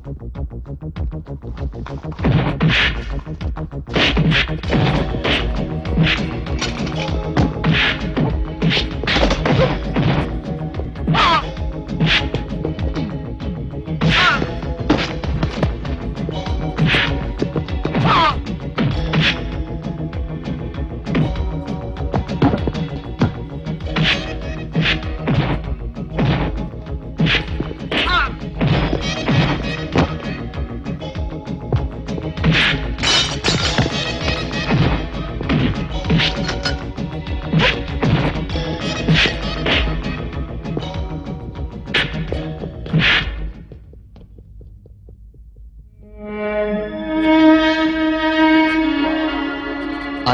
Are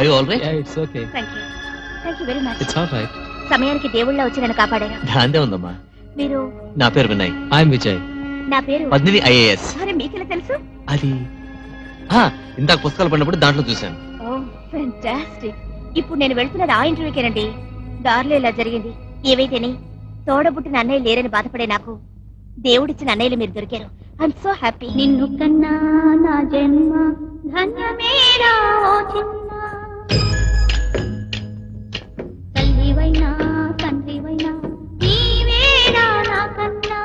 you all right? Yeah, it's okay. Thank you. Thank you very much. It's all right. సమయానికి దేవుళ్ళ వచ్చి నన్ను కాపాడారు. దాందే ఉందమ్మా. మీరు? నా పేరు వినయ్. I'm Vijay. నా పేరు పద్మిని IAS. మరి మీకెలా తెలుసు? అది ఇందాక పుస్తకాలు పడినప్పుడు దాంట్లో చూశాను. Oh fantastic. ఇప్పుడు నేను వెళ్తున్నది ఆ ఇంటర్వ్యూకేనండి. దారిలో ఇలా జరిగింది. ఏవైతేనే తోడబుట్టిన అన్నయ్య లేరని బాధపడే నాకు దేవుడిచ్చిన అన్నయ్యలు మీరు దొరికారు. I'm so happy. నిన్ను కన్నా నా జన్మ ధన్యమేరా ఓ చిన్న తల్లివైనా తండ్రివైనా నీవేరా నా కన్నా.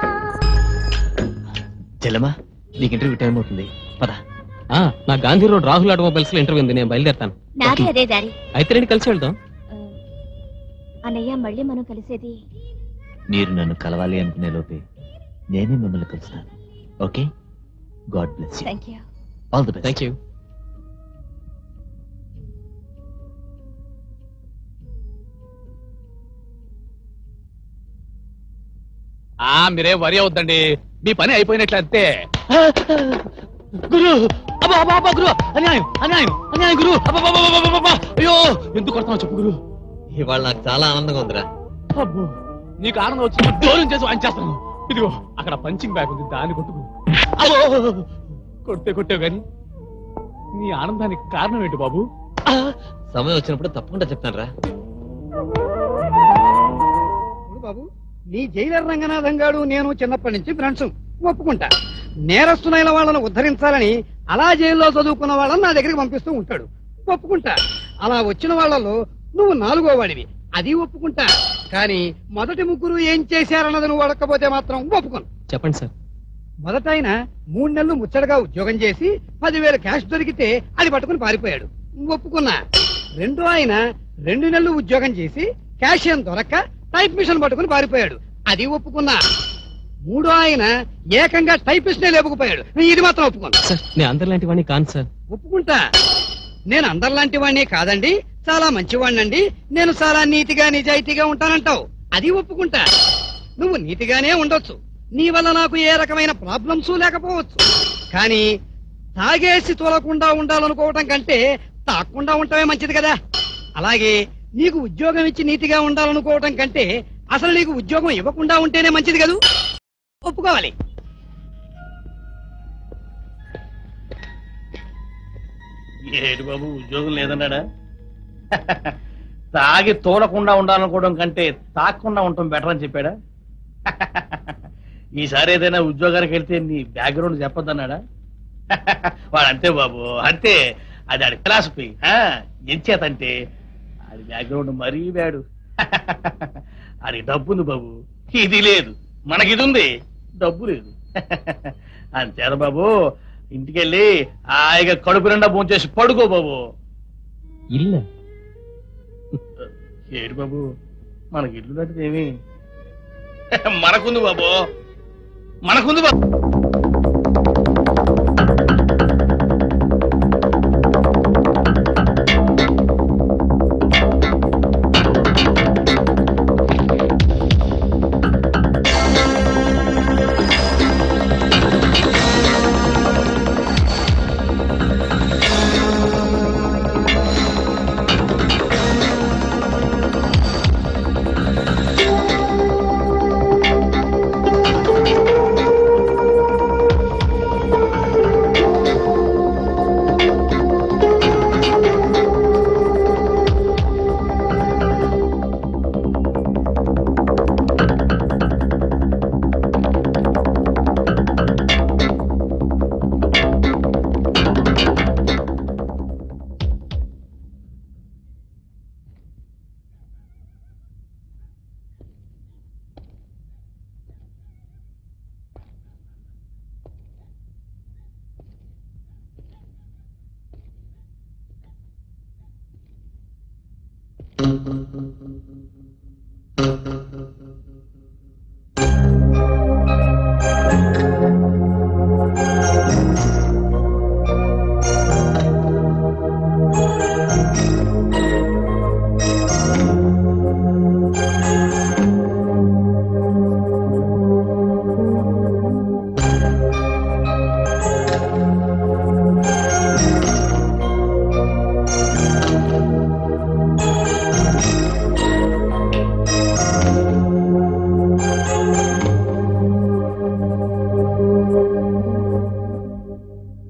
చెల్లమ్మా నీకు ఇంటర్వ్యూ టైం అవుతుంది, పద. నా గాంధీ రోడ్ రాహుల్ ఆటోమొబైల్స్ లో ఇంటర్వ్యూ ఉంది, నేను బయలుదేరుతాను. నాది అదే దారి. అయితే రండి కలిసి వెళ్దాం. అన్నయ్య మళ్ళీ మనం కలిసేది. మీరు నన్ను కలవాలి అనుకునే లోపే నేనే మిమ్మల్ని కలుస్తాను. Okay, God bless you. Thank you. All the best. Thank you. మీరేం వరి అవుద్దండి, మీ పని అయిపోయినట్లు అంతే. గురు గురు అన్యాయం అన్యాయం అన్యాయం గురు. అయ్యో ఎందుకు కొడతావు చెప్పు గురు. ఇవాళ నాకు చాలా ఆనందంగా ఉందిరా. అబ్బో నీకు ఆనందం వచ్చి దూరం చేసి వాయించేస్తాను. ఇదిగో అక్కడ పంచింగ్ బ్యాగ్ ఉంది, దాన్ని కొట్టుకు. కొట్టావు గాని నీ ఆనందానికి కారణం ఏంటి బాబు? సమయం వచ్చినప్పుడు తప్పకుండా చెప్తాను రా. బాబు, నీ జైలర్ రంగనాథం గారు నేను చిన్నప్పటి నుంచి ఫ్రెండ్స్, ఒప్పుకుంటా. నేరస్తులైన వాళ్ళను ఉద్ధరించాలని అలా జైల్లో చదువుకున్న వాళ్ళని నా దగ్గరికి పంపిస్తూ ఉంటాడు, ఒప్పుకుంటా. అలా వచ్చిన వాళ్ళలో నువ్వు 4వ వాడివి, అది ఒప్పుకుంటా. కానీ మొదటి ముగ్గురు ఏం చేశారన్నది నువ్వు అడగకపోతే మాత్రం ఒప్పుకోను. చెప్పండి సార్. మొదట ఆయన 3 నెలలు ముచ్చటగా ఉద్యోగం చేసి 10,000 క్యాష్ దొరికితే అది పట్టుకుని పారిపోయాడు, ఒప్పుకున్నా. రెండో ఆయన 2 నెలలు ఉద్యోగం చేసి క్యాష్ ఏం దొరక్క టైప్ మిషన్ పట్టుకుని పారిపోయాడు, అది ఒప్పుకున్నా. మూడో ఆయన ఏకంగా టైపిస్ట్ నే లేపుకుపోయాడు, ఇది మాత్రం ఒప్పుకోను. సార్ నేను అందరిలాంటి వాడిని కాను సార్. ఒప్పుకుంటా, నేను అందరిలాంటి వాడిని కాదండి, చాలా మంచివాడినండి, నేను చాలా నీతిగా నిజాయితీగా ఉంటానంటావు, అది ఒప్పుకుంటా. నువ్వు నీతిగానే ఉండొచ్చు, నీ వల్ల నాకు ఏ రకమైన ప్రాబ్లమ్స్ లేకపోవచ్చు. కానీ తాగేసి తోలకుండా ఉండాలనుకోవటం కంటే తాకుండా ఉండటమే మంచిది కదా. అలాగే నీకు ఉద్యోగం ఇచ్చి నీతిగా ఉండాలనుకోవటం కంటే అసలు నీకు ఉద్యోగం ఇవ్వకుండా ఉంటేనే మంచిది కదూ, ఒప్పుకోవాలి. ఏడు బాబు ఉద్యోగం లేదన్నాడా? తాగి తోలకుండా ఉండాలనుకోవడం కంటే తాగకుండా ఉండటం బెటర్ అని చెప్పాడా? ఈసారి ఏదైనా ఉద్యోగానికి వెళ్తే నీ బ్యాక్గ్రౌండ్ చెప్పొద్దన్నాడా? వాడు అంతే బాబు, అంతే. అది ఆడి ఫిలాసఫీ. ఎంచేతంటే ఆడి బ్యాక్గ్రౌండ్ మరీ బ్యాడు. ఆడికి డబ్బుంది బాబు, ఇది లేదు. మనకిది ఉంది, డబ్బు లేదు. అంతేదా బాబు, ఇంటికెళ్ళి హాయిగా కడుపు నిండా భోంచేసి పడుకో బాబు. ఇల్లు ఏడు బాబు, మనకి ఇల్లు లాంటిది ఏమి మనకుంది బాబు, మనకుంది బాబు.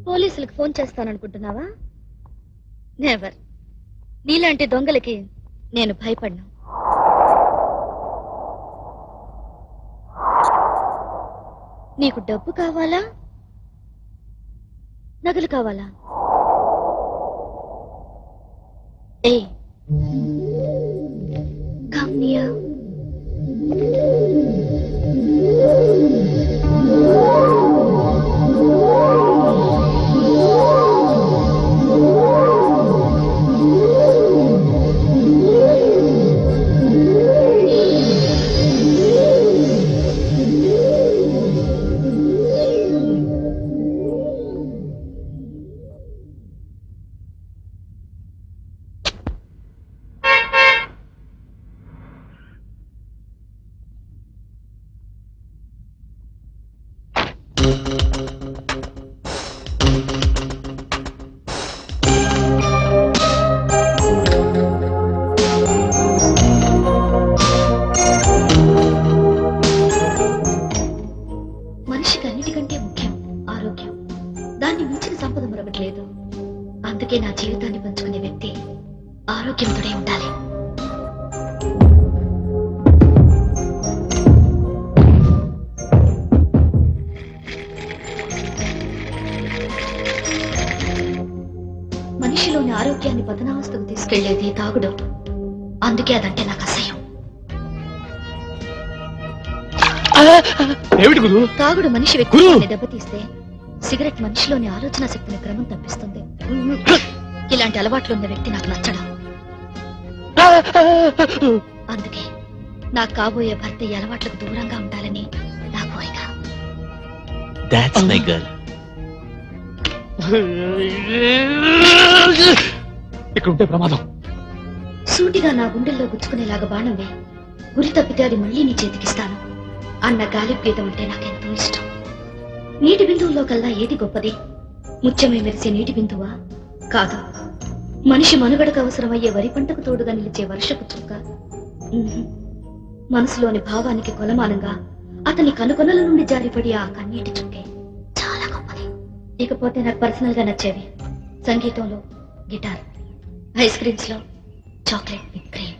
పోలీసులకు ఫోన్ చేస్తాననుకుంటున్నావా? నెవర్. నీలాంటి దొంగలకి నేను భయపడ్ను. నీకు డబ్బు కావాలా, నగలు కావాలా? ఏ కమ్ నియర్. మనిషికి అన్నిటికంటే ముఖ్యం ఆరోగ్యం. దాన్ని మించిన సంపద మరొకట్లేదు. అందుకే నా జీవితాన్ని పంచుకునే వ్యక్తి ఆరోగ్యంతోనే ఉండాలి. మనిషిలోని ఆరోగ్యాన్ని పతనావస్థకు తీసుకెళ్లేది తాగుడు. అందుకే అదంటే నాకు అసహ్యం. తాగుడు మనిషి వ్యక్తిత్వాన్ని దెబ్బతీస్తే సిగరెట్ మనిషిలోని ఆలోచన శక్తిని క్రమం తప్పిస్తుంది. ఇలాంటి అలవాట్లున్న వ్యక్తి నాకు నచ్చడం. అందుకే నాకు కాబోయే భర్త ఈ అలవాట్లకు దూరంగా ఉండాలని నా కోరిక. That's my girl. ఇక్కడ ఉంటే ప్రమాదం. సూటిగా నా గుండెల్లో గుచ్చుకునేలాగా బాణంవే. గురి తప్పితే అది మళ్ళీ నీ చేతికిస్తాను అన్న గాలి గీతం అంటే నాకెంతో ఇష్టం. నీటి బిందువుల్లో కల్లా ఏది గొప్పది? ముత్యమై మెరిసే నీటి బిందువా? కాదు, మనిషి మనుగడకు అవసరమయ్యే వరి పంటకు తోడుగా నిలిచే వర్షపు చుక్క. మనసులోని భావానికి కొలమానంగా అతని కనుకొనల నుండి జారిపడి ఆ కన్నీటి చుక్కే చాలా గొప్పది. ఇకపోతే నాకు పర్సనల్ గా నచ్చేవి సంగీతంలో గిటార్, ఐస్ క్రీమ్స్ లో chocolate with cream.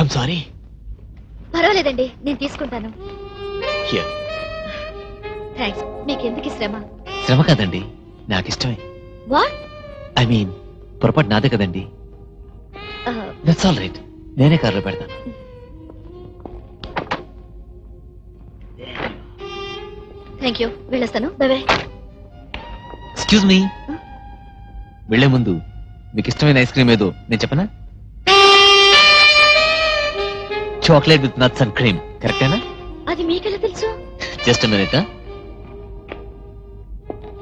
I'm sorry. పర్వాలేదండి, నేను తీసుకుంటాను. Here. థ్యాంక్స్. మీకెందుకు శ్రమ? శ్రమ కాదండి, నాకు ఇష్టమే. వాట్? ఐ మీన్ పొరపాటు నాదే కదండి. That's all right. నేనే కార్లో పెడతాను. Thank you. వెళ్ళొస్తాను. Bye bye. ఎక్స్క్యూజ్ మీ, వెళ్లే ముందు మీకు ఇష్టమైన ఐస్ క్రీమ్ ఏదో నేను చెప్పనా? Chocolate with nuts and cream. కరెక్టేనా? అది మీకెలా తెలుసు? Just minute.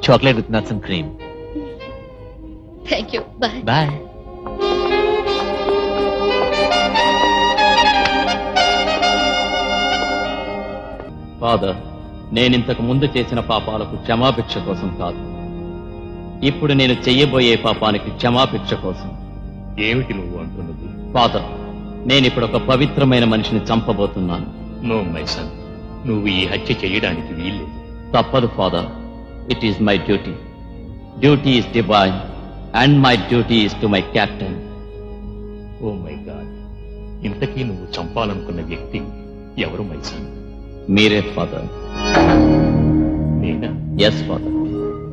Chocolate with nuts and cream. Thank you. Bye bye. Father, నేనింతకు ముందు చేసిన పాపాలకు క్షమాభిక్ష కోసం కాదు, ఇప్పుడు నేను చెయ్యబోయే పాపానికి క్షమాభిక్ష కోసం. ఏమిటి నువ్వు అంటున్నది? ఫాదర్, నేనిప్పుడు ఒక పవిత్రమైన మనిషిని చంపబోతున్నాను. నో మై సన్, నువ్వు ఈ హత్య చేయడానికి వీల్లేదు. తప్పదు father. It is my duty. Duty is divine and my duty is to my captain. Oh my God, ఇంతకీ నువ్వు చంపాలనుకున్న వ్యక్తి ఎవరు మై సన్? మీరే ఫాదర్. నేనా? Yes father.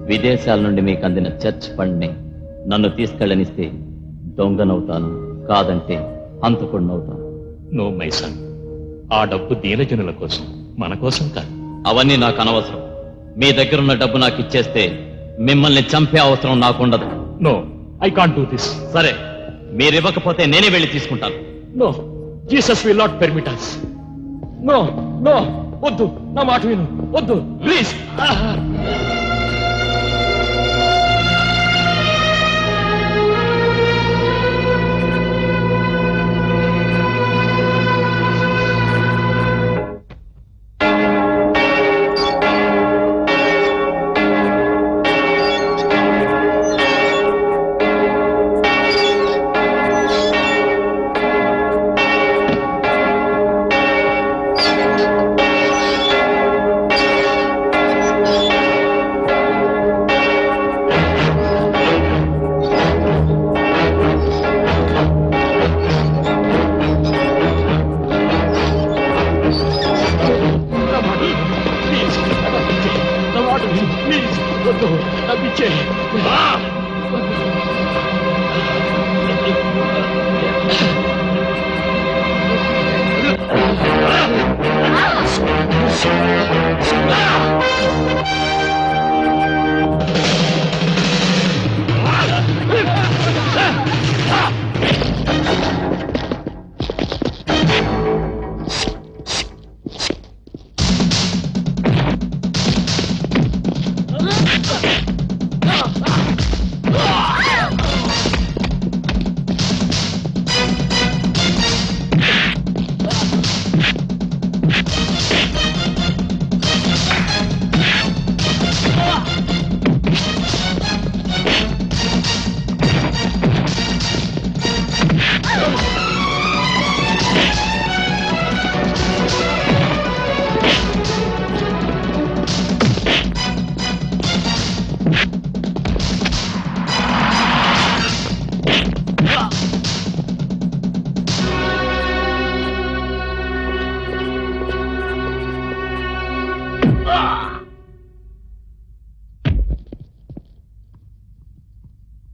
విదేశాల నుండి మీకు అందిన చర్చ్ ఫండ్ని నన్ను తీసుకెళ్ళనిస్తే దొంగనవుతాను, కాదంటే హంతకుడినవుతాను. నో మై సన్, ఆ డబ్బు దీనజనుల కోసం, మన కోసం కాదు. అవన్నీ నాకు అనవసరం. మీ దగ్గరున్న డబ్బు నాకు ఇచ్చేస్తే మిమ్మల్ని చంపే అవసరం నాకుండదు. No, I can't do this. సరే, మీరివ్వకపోతే నేనే వెళ్ళి తీసుకుంటాను. No, Jesus will not permit us. No no, వద్దు, నా మాట విను, వద్దు please.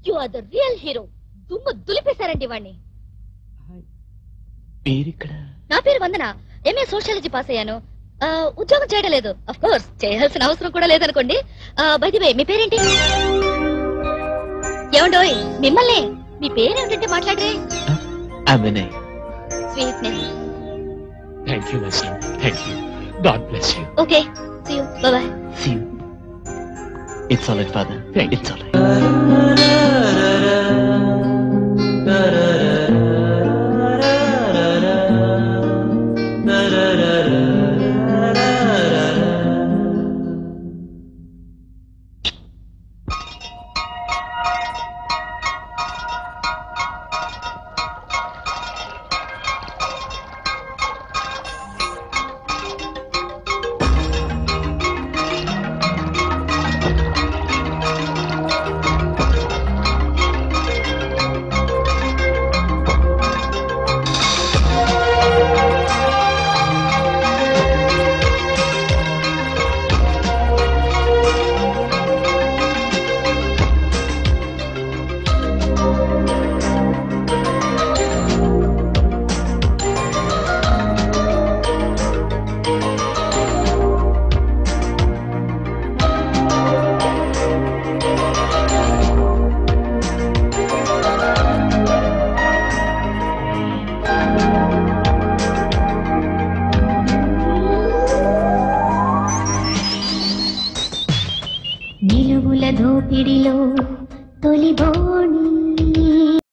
You are the real hero. దుమ్ము దులిపేశారండి వాణ్ణి. నా పేరు వందన. ఎంఏ సోషియాలజీ పాస్ అయ్యాను. ఉద్యోగం చేయడం లేదు. అఫ్ కోర్స్ చేయాల్సిన అవసరం కూడా లేదనుకోండి. బై ది వే, మీ పేరేంటి? ఏమండోయ్ మిమ్మల్ని. మీ పేరేమిటంటే మాట్లాడరే? Sweet name. Thank you my son, thank you. God bless you. Okay, see you. Bye bye. See you. It's all right, Father. Thank you. It's all right.